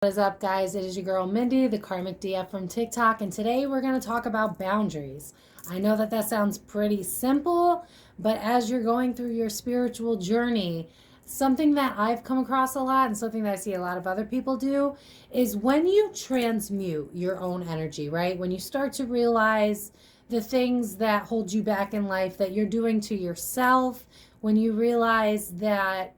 What is up, guys? It is your girl Mindy, the Karmic DF from TikTok, and today we're going to talk about boundaries. I know that sounds pretty simple, but as you're going through your spiritual journey, something that I've come across a lot and something that I see a lot of other people do is when you transmute your own energy, right? When you start to realize the things that hold you back in life that you're doing to yourself, when you realize that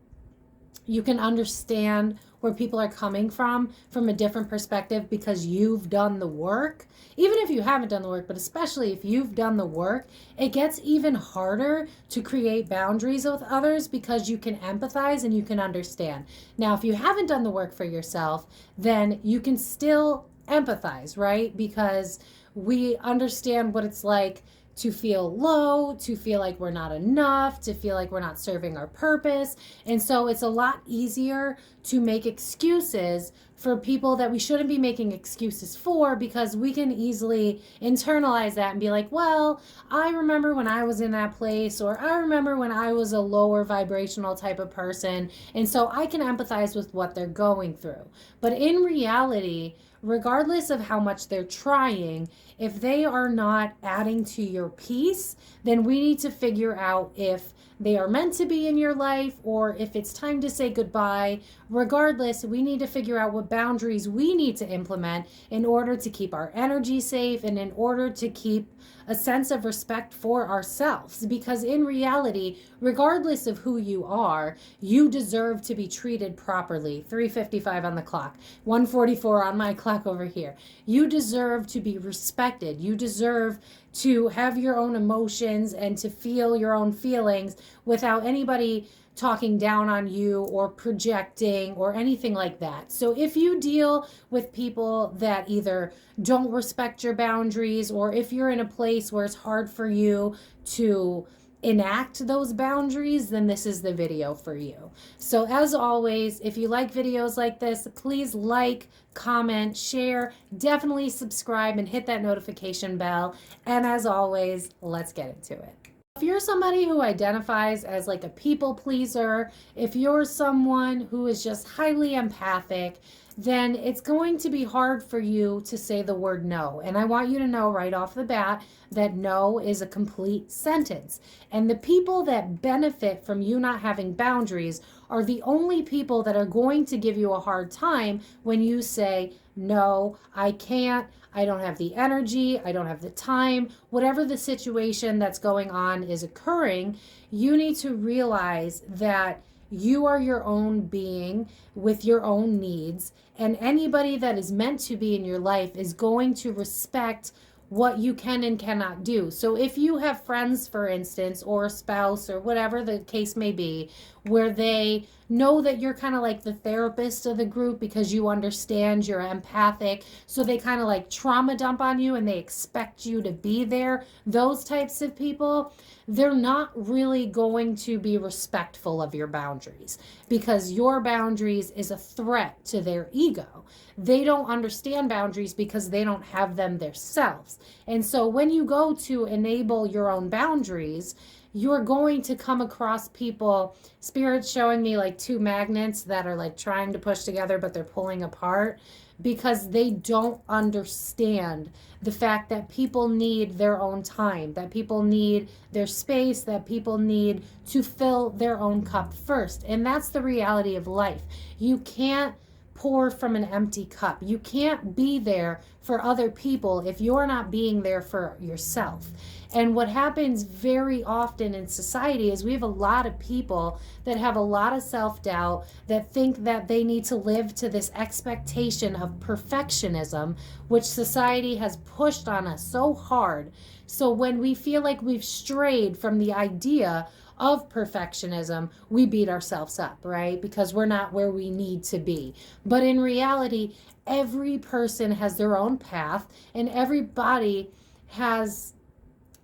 you can understand where people are coming from a different perspective because you've done the work. Even if you haven't done the work, but especially if you've done the work, it gets even harder to create boundaries with others because you can empathize and you can understand. Now, if you haven't done the work for yourself, then you can still empathize, right? Because we understand what it's like to feel low, to feel like we're not enough, to feel like we're not serving our purpose. And so it's a lot easier to make excuses for people that we shouldn't be making excuses for, because we can easily internalize that and be like, well, I remember when I was in that place, or I remember when I was a lower vibrational type of person, and so I can empathize with what they're going through. But in reality, regardless of how much they're trying, if they are not adding to your peace, then we need to figure out if they are meant to be in your life or if it's time to say goodbye. Regardless, we need to figure out what boundaries we need to implement in order to keep our energy safe and in order to keep a sense of respect for ourselves. Because in reality, regardless of who you are, you deserve to be treated properly. 3:55 on the clock, 1:44 on my clock over here. You deserve to be respected. You deserve to have your own emotions and to feel your own feelings without anybody talking down on you or projecting or anything like that. So if you deal with people that either don't respect your boundaries, or if you're in a place where it's hard for you to enact those boundaries, then this is the video for you. So as always, if you like videos like this, please like, comment, share, definitely subscribe and hit that notification bell. And as always, let's get into it. If you're somebody who identifies as like a people pleaser, if you're someone who is just highly empathic, then it's going to be hard for you to say the word no. And I want you to know right off the bat that no is a complete sentence. And the people that benefit from you not having boundaries are the only people that are going to give you a hard time when you say, no, I can't, I don't have the energy, I don't have the time, whatever the situation that's going on is occurring. You need to realize that you are your own being with your own needs, and anybody that is meant to be in your life is going to respect what you can and cannot do. So if you have friends, for instance, or a spouse or whatever the case may be, where they know that you're kind of like the therapist of the group because you understand, you're empathic, so they kind of like trauma dump on you and they expect you to be there, those types of people, they're not really going to be respectful of your boundaries, because your boundaries is a threat to their ego. They don't understand boundaries because they don't have them themselves. And so when you go to enable your own boundaries, you're going to come across people, Spirit's showing me like two magnets that are like trying to push together, but they're pulling apart because they don't understand the fact that people need their own time, that people need their space, that people need to fill their own cup first. And that's the reality of life. You can't pour from an empty cup. You can't be there for other people if you're not being there for yourself. And what happens very often in society is we have a lot of people that have a lot of self-doubt, that think that they need to live to this expectation of perfectionism, which society has pushed on us so hard. So when we feel like we've strayed from the idea of perfectionism, we beat ourselves up, right? Because we're not where we need to be. But in reality, every person has their own path, and everybody has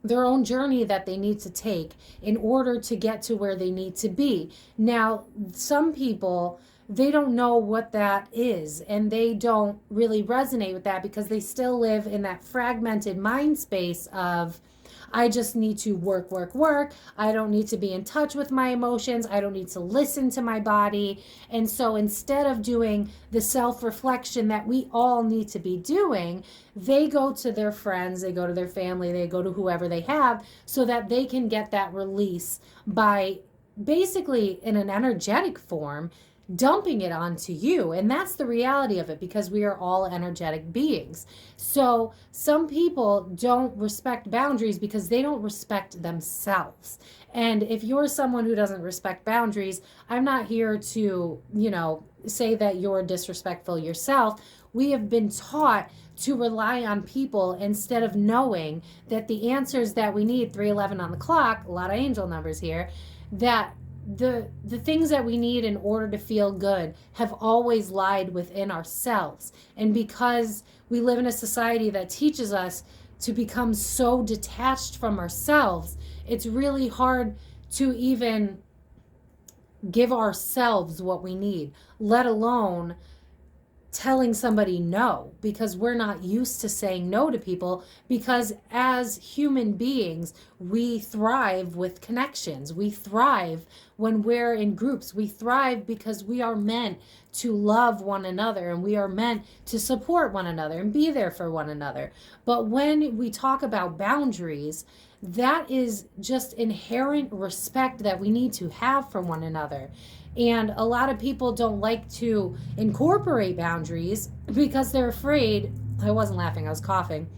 their own journey that they need to take in order to get to where they need to be. Now, some people, they don't know what that is, and they don't really resonate with that because they still live in that fragmented mind space of, I just need to work, work, work. I don't need to be in touch with my emotions. I don't need to listen to my body. And so instead of doing the self-reflection that we all need to be doing, they go to their friends, they go to their family, they go to whoever they have so that they can get that release by basically in an energetic form dumping it onto you. And that's the reality of it, because we are all energetic beings. So some people don't respect boundaries because they don't respect themselves. And if you're someone who doesn't respect boundaries, I'm not here to, say that you're disrespectful yourself. We have been taught to rely on people instead of knowing that the answers that we need, 311 on the clock, a lot of angel numbers here, that the things that we need in order to feel good have always lied within ourselves. And because we live in a society that teaches us to become so detached from ourselves, it's really hard to even give ourselves what we need, let alone telling somebody no, because we're not used to saying no to people, because as human beings, we thrive with connections. We thrive when we're in groups. We thrive because we are meant to love one another, and we are meant to support one another and be there for one another. But when we talk about boundaries, that is just inherent respect that we need to have for one another. And a lot of people don't like to incorporate boundaries because they're afraid. I wasn't laughing, I was coughing.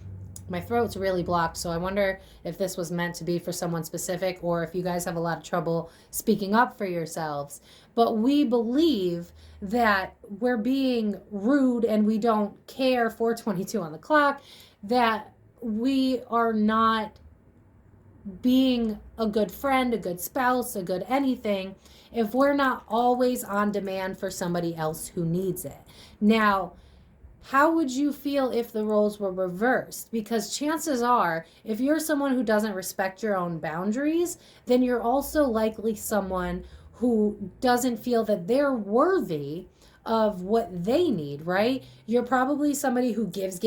My throat's really blocked, so I wonder if this was meant to be for someone specific, or if you guys have a lot of trouble speaking up for yourselves. But we believe that we're being rude and we don't care, 4:22 on the clock, that we are not being a good friend, a good spouse, a good anything, if we're not always on demand for somebody else who needs it. Now, how would you feel if the roles were reversed? Because chances are, if you're someone who doesn't respect your own boundaries, then you're also likely someone who doesn't feel that they're worthy of what they need, right? You're probably somebody who gives,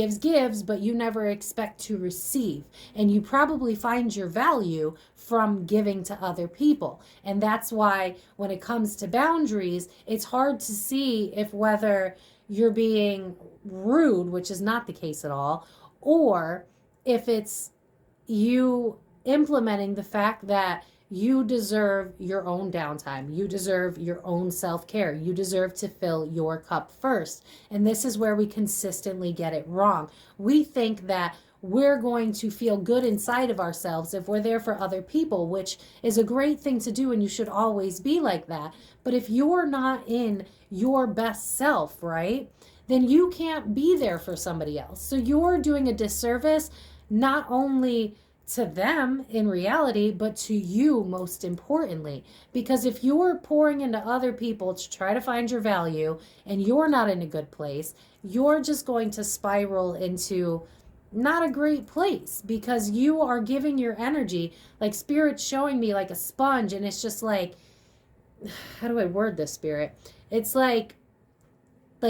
but you never expect to receive. And you probably find your value from giving to other people. And that's why when it comes to boundaries, it's hard to see if whether you're being rude, which is not the case at all, or if it's you implementing the fact that you deserve your own downtime. You deserve your own self-care. You deserve to fill your cup first. And this is where we consistently get it wrong. We think that we're going to feel good inside of ourselves if we're there for other people, which is a great thing to do, and you should always be like that. But if you're not in your best self, right, then you can't be there for somebody else. So you're doing a disservice, not only to them in reality, but to you most importantly. Because if you're pouring into other people to try to find your value and you're not in a good place, you're just going to spiral into not a great place, because you are giving your energy, like Spirit's showing me like a sponge, and it's just like, how do I word this, Spirit? It's like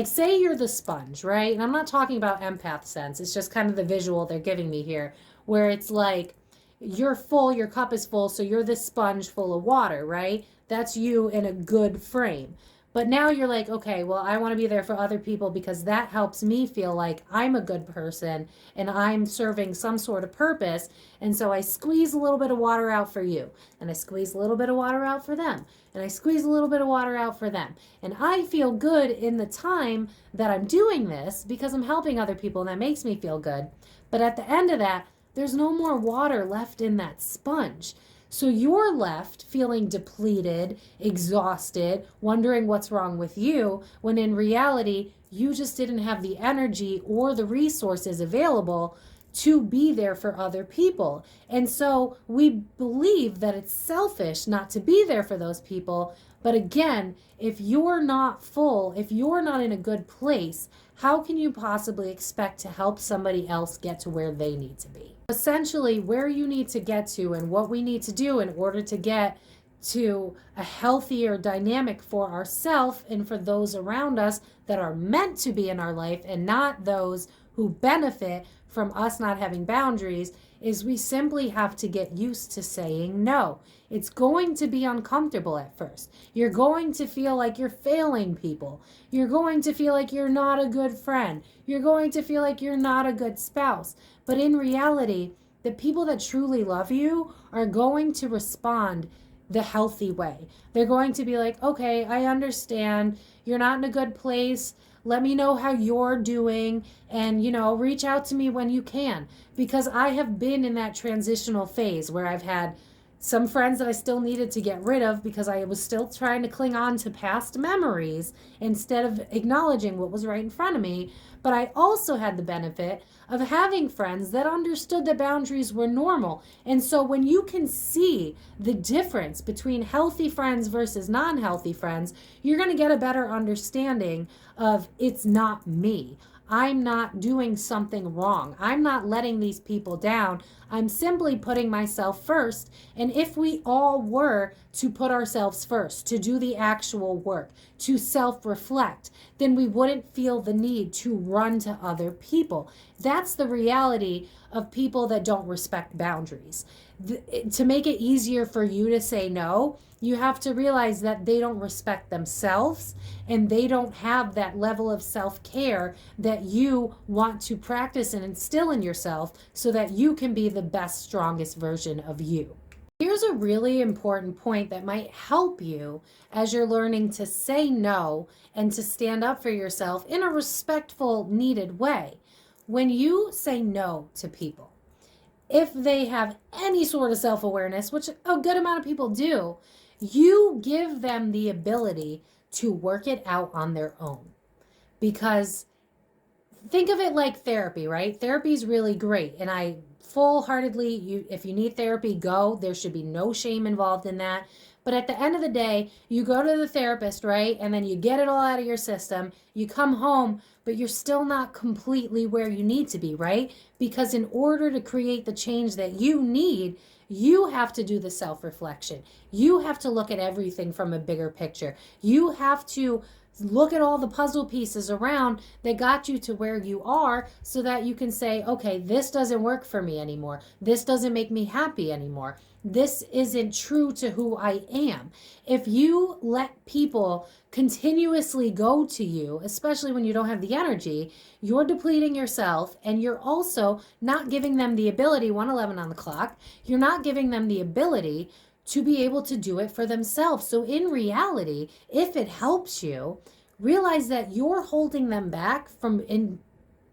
say you're the sponge, right? And I'm not talking about empath sense. It's just kind of the visual they're giving me here, where it's like you're full, your cup is full, so you're this sponge full of water, right? That's you in a good frame. But now you're like, okay, well, I want to be there for other people because that helps me feel like I'm a good person and I'm serving some sort of purpose. And so I squeeze a little bit of water out for you, and I squeeze a little bit of water out for them, and I squeeze a little bit of water out for them. And I feel good in the time that I'm doing this because I'm helping other people, and that makes me feel good. But at the end of that, there's no more water left in that sponge. So you're left feeling depleted, exhausted, wondering what's wrong with you, when in reality, you just didn't have the energy or the resources available to be there for other people. And so we believe that it's selfish not to be there for those people. But again, if you're not full, if you're not in a good place, how can you possibly expect to help somebody else get to where they need to be? Essentially, where you need to get to and what we need to do in order to get to a healthier dynamic for ourselves and for those around us that are meant to be in our life, and not those who benefit from us not having boundaries is we simply have to get used to saying no. It's going to be uncomfortable at first. You're going to feel like you're failing people. You're going to feel like you're not a good friend. You're going to feel like you're not a good spouse. But in reality, the people that truly love you are going to respond the healthy way. They're going to be like, okay, I understand. You're not in a good place. Let me know how you're doing, and, reach out to me when you can. Because I have been in that transitional phase where I've had some friends that I still needed to get rid of because I was still trying to cling on to past memories instead of acknowledging what was right in front of me. But I also had the benefit of having friends that understood that boundaries were normal. And so when you can see the difference between healthy friends versus non-healthy friends, you're going to get a better understanding of it's not me. I'm not doing something wrong. I'm not letting these people down. I'm simply putting myself first. And if we all were to put ourselves first, to do the actual work, to self-reflect, then we wouldn't feel the need to run to other people. That's the reality of people that don't respect boundaries. To make it easier for you to say no, you have to realize that they don't respect themselves and they don't have that level of self-care that you want to practice and instill in yourself so that you can be the best, strongest version of you. Here's a really important point that might help you as you're learning to say no and to stand up for yourself in a respectful, needed way. When you say no to people, if they have any sort of self-awareness, which a good amount of people do, you give them the ability to work it out on their own. Because think of it like therapy, right? Therapy is really great. And I full-heartedly, if you need therapy, go. There should be no shame involved in that. But at the end of the day, you go to the therapist, right? And then you get it all out of your system. You come home, but you're still not completely where you need to be, right? Because in order to create the change that you need, you have to do the self-reflection. You have to look at everything from a bigger picture. You have to look at all the puzzle pieces around that got you to where you are so that you can say, okay, this doesn't work for me anymore. This doesn't make me happy anymore. This isn't true to who I am. If you let people continuously go to you, especially when you don't have the energy, you're depleting yourself, and you're also not giving them the ability, 1:11 on the clock, you're not giving them the ability to be able to do it for themselves. So in reality, if it helps you, realize that you're holding them back from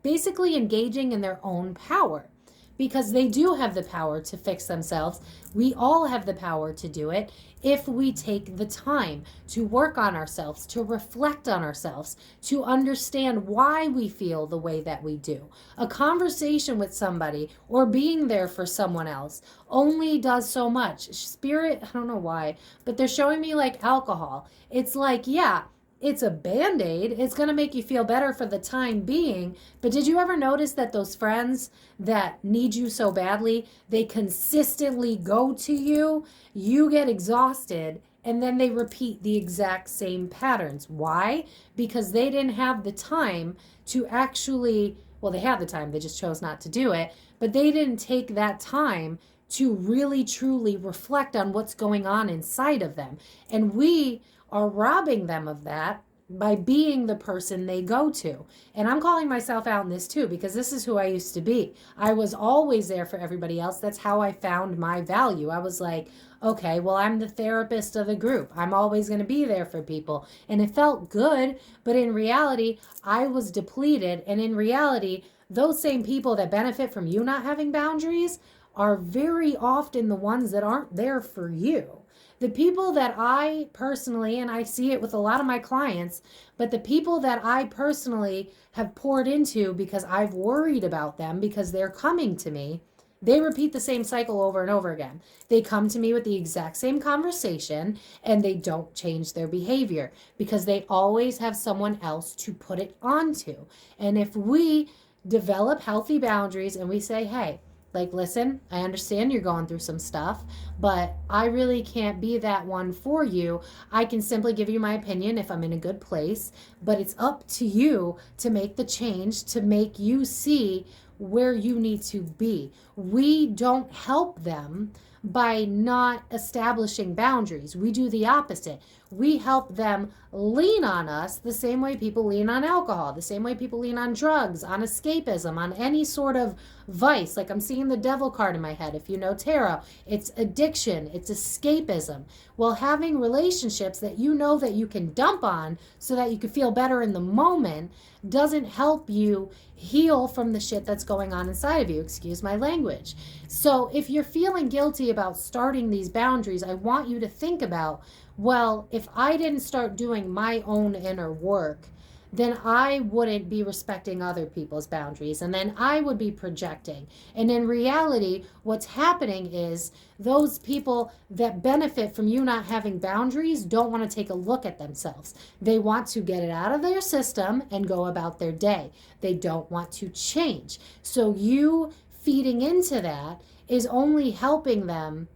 basically engaging in their own power. Because they do have the power to fix themselves. We all have the power to do it if we take the time to work on ourselves, to reflect on ourselves, to understand why we feel the way that we do. A conversation with somebody or being there for someone else only does so much. Spirit, I don't know why, but they're showing me like alcohol. It's like, yeah, it's a Band-Aid. It's going to make you feel better for the time being. But did you ever notice that those friends that need you so badly, they consistently go to you, you get exhausted, and then they repeat the exact same patterns? Why? Because they didn't have the time to actually, well, they had the time, they just chose not to do it, but they didn't take that time to really truly reflect on what's going on inside of them. And we are robbing them of that by being the person they go to. And I'm calling myself out in this too, because this is who I used to be. I was always there for everybody else. That's how I found my value. I was like, okay, well, I'm the therapist of the group. I'm always going to be there for people. And it felt good, but in reality, I was depleted. And in reality, those same people that benefit from you not having boundaries are very often the ones that aren't there for you. The people that I personally, and I see it with a lot of my clients, but the people that I personally have poured into because I've worried about them because they're coming to me, they repeat the same cycle over and over again. They come to me with the exact same conversation and they don't change their behavior because they always have someone else to put it onto. And if we develop healthy boundaries and we say, hey, Like, listen, I understand you're going through some stuff, but I really can't be that one for you. I can simply give you my opinion if I'm in a good place, but it's up to you to make the change, to make you see where you need to be. We don't help them by not establishing boundaries. We do the opposite. We help them lean on us the same way people lean on alcohol, the same way people lean on drugs, on escapism, on any sort of vice. Like, I'm seeing the devil card in my head. If you know tarot, it's addiction, it's escapism. Well, having relationships that you know that you can dump on so that you can feel better in the moment doesn't help you heal from the shit that's going on inside of you. Excuse my language. So if you're feeling guilty about starting these boundaries, I want you to think about, well, if I didn't start doing my own inner work, then I wouldn't be respecting other people's boundaries, and then I would be projecting. And in reality, what's happening is those people that benefit from you not having boundaries don't want to take a look at themselves. They want to get it out of their system and go about their day. They don't want to change. So you feeding into that is only helping them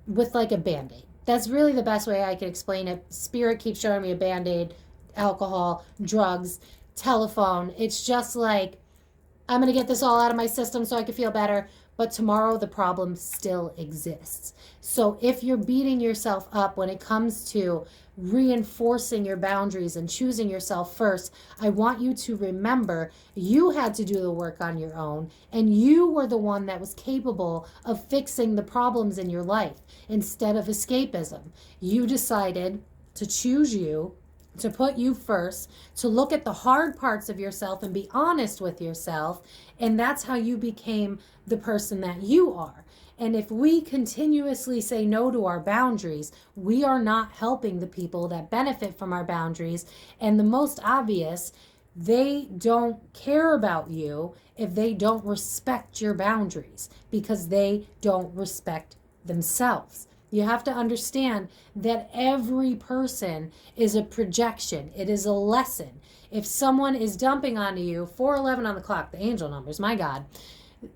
with like a Band-Aid. That's really the best way I can explain it. Spirit keeps showing me a Band-Aid. Alcohol, drugs, telephone. It's just like, I'm going to get this all out of my system so I can feel better, but tomorrow the problem still exists. So if you're beating yourself up when it comes to reinforcing your boundaries and choosing yourself first, I want you to remember you had to do the work on your own, and you were the one that was capable of fixing the problems in your life instead of escapism. You decided to choose you, to put you first, to look at the hard parts of yourself and be honest with yourself. And that's how you became the person that you are. And if we continuously say no to our boundaries, we are not helping the people that benefit from our boundaries. And the most obvious, they don't care about you if they don't respect your boundaries, because they don't respect themselves. You have to understand that every person is a projection. It is a lesson. If someone is dumping onto you, 411 on the clock, the angel numbers, my God,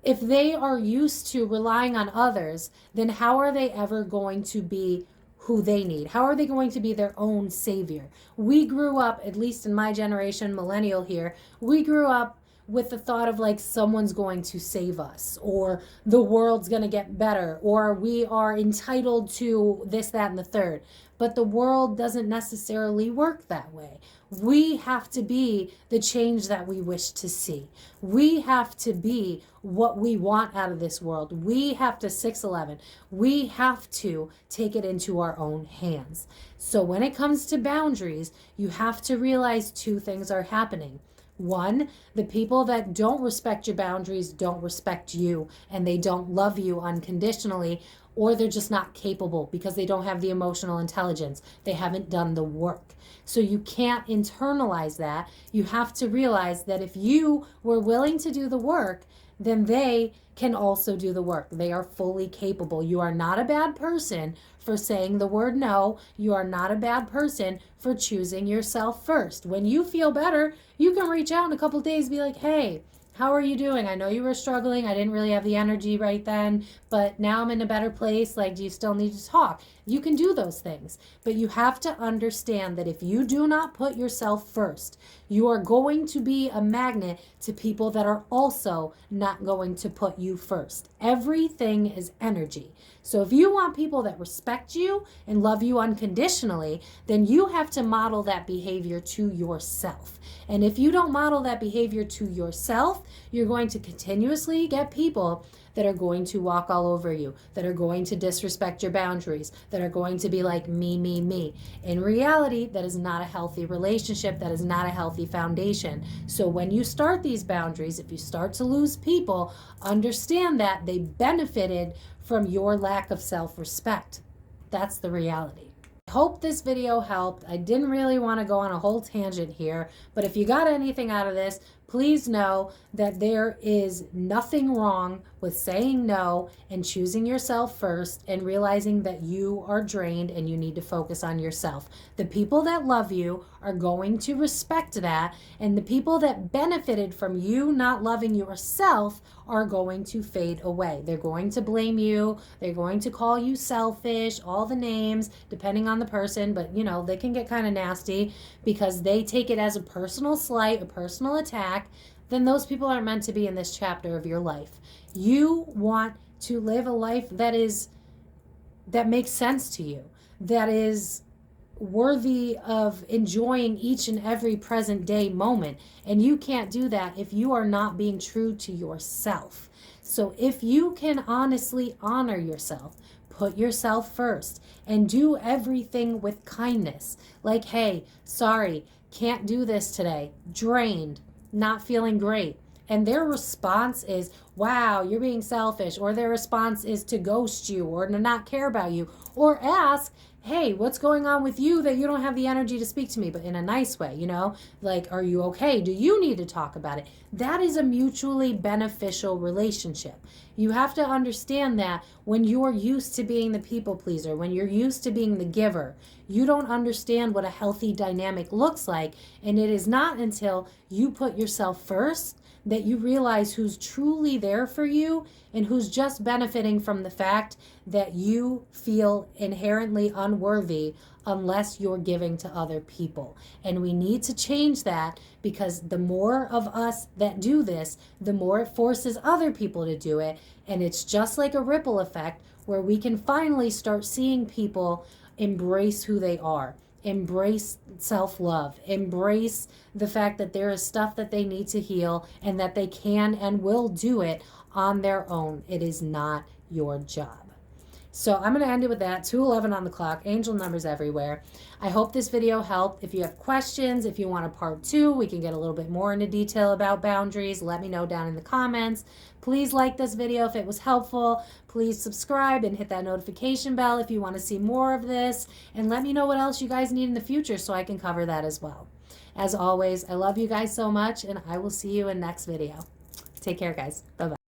if they are used to relying on others, then how are they ever going to be who they need? How are they going to be their own savior? We grew up, at least in my generation, millennial here, we grew up with the thought of like someone's going to save us, or the world's going to get better, or we are entitled to this, that, and the third. But the world doesn't necessarily work that way. We have to be the change that we wish to see. We have to be what we want out of this world. We have to 611. We have to take it into our own hands. So when it comes to boundaries, you have to realize two things are happening. One, the people that don't respect your boundaries don't respect you, and they don't love you unconditionally, or they're just not capable because they don't have the emotional intelligence. They haven't done the work. So you can't internalize that. You have to realize that if you were willing to do the work, then they can also do the work. They are fully capable. You are not a bad person for saying the word no. You are not a bad person for choosing yourself first. When you feel better, you can reach out in a couple of days and be like, hey, how are you doing? I know you were struggling. I didn't really have the energy right then, but now I'm in a better place. Like, do you still need to talk? You can do those things, but you have to understand that if you do not put yourself first, you are going to be a magnet to people that are also not going to put you first. Everything is energy. So if you want people that respect you and love you unconditionally, then you have to model that behavior to yourself. And if you don't model that behavior to yourself, you're going to continuously get people that are going to walk all over you, that are going to disrespect your boundaries, that are going to be like me, me, me. In reality, that is not a healthy relationship. That is not a healthy foundation. So when you start these boundaries, if you start to lose people, understand that they benefited from your lack of self-respect. That's the reality. I hope this video helped. I didn't really want to go on a whole tangent here, but if you got anything out of this, please know that there is nothing wrong with saying no and choosing yourself first and realizing that you are drained and you need to focus on yourself. The people that love you are going to respect that, and the people that benefited from you not loving yourself are going to fade away. They're going to blame you. They're going to call you selfish, all the names, depending on the person, but you know, they can get kind of nasty because they take it as a personal slight, a personal attack. Then those people aren't meant to be in this chapter of your life. You want to live a life that makes sense to you, that is worthy of enjoying each and every present day moment. And you can't do that if you are not being true to yourself. So if you can honestly honor yourself, put yourself first, and do everything with kindness. Like, hey, sorry, can't do this today, drained, not feeling great. And their response is, wow, you're being selfish. Or their response is to ghost you or to not care about you. Or ask, hey, what's going on with you that you don't have the energy to speak to me, but in a nice way, you know? Like, are you okay? Do you need to talk about it? That is a mutually beneficial relationship. You have to understand that when you're used to being the people pleaser, when you're used to being the giver, you don't understand what a healthy dynamic looks like. And it is not until you put yourself first that you realize who's truly there for you and who's just benefiting from the fact that you feel inherently unworthy unless you're giving to other people. And we need to change that, because the more of us that do this, the more it forces other people to do it. And it's just like a ripple effect where we can finally start seeing people embrace who they are. Embrace self-love, embrace the fact that there is stuff that they need to heal and that they can and will do it on their own. It is not your job. So I'm going to end it with that. 2:11 on the clock, angel numbers everywhere. I hope this video helped. If you have questions, if you want a part 2, we can get a little bit more into detail about boundaries. Let me know down in the comments. Please like this video if it was helpful. Please subscribe and hit that notification bell if you want to see more of this. And let me know what else you guys need in the future so I can cover that as well. As always, I love you guys so much, and I will see you in next video. Take care, guys. Bye-bye.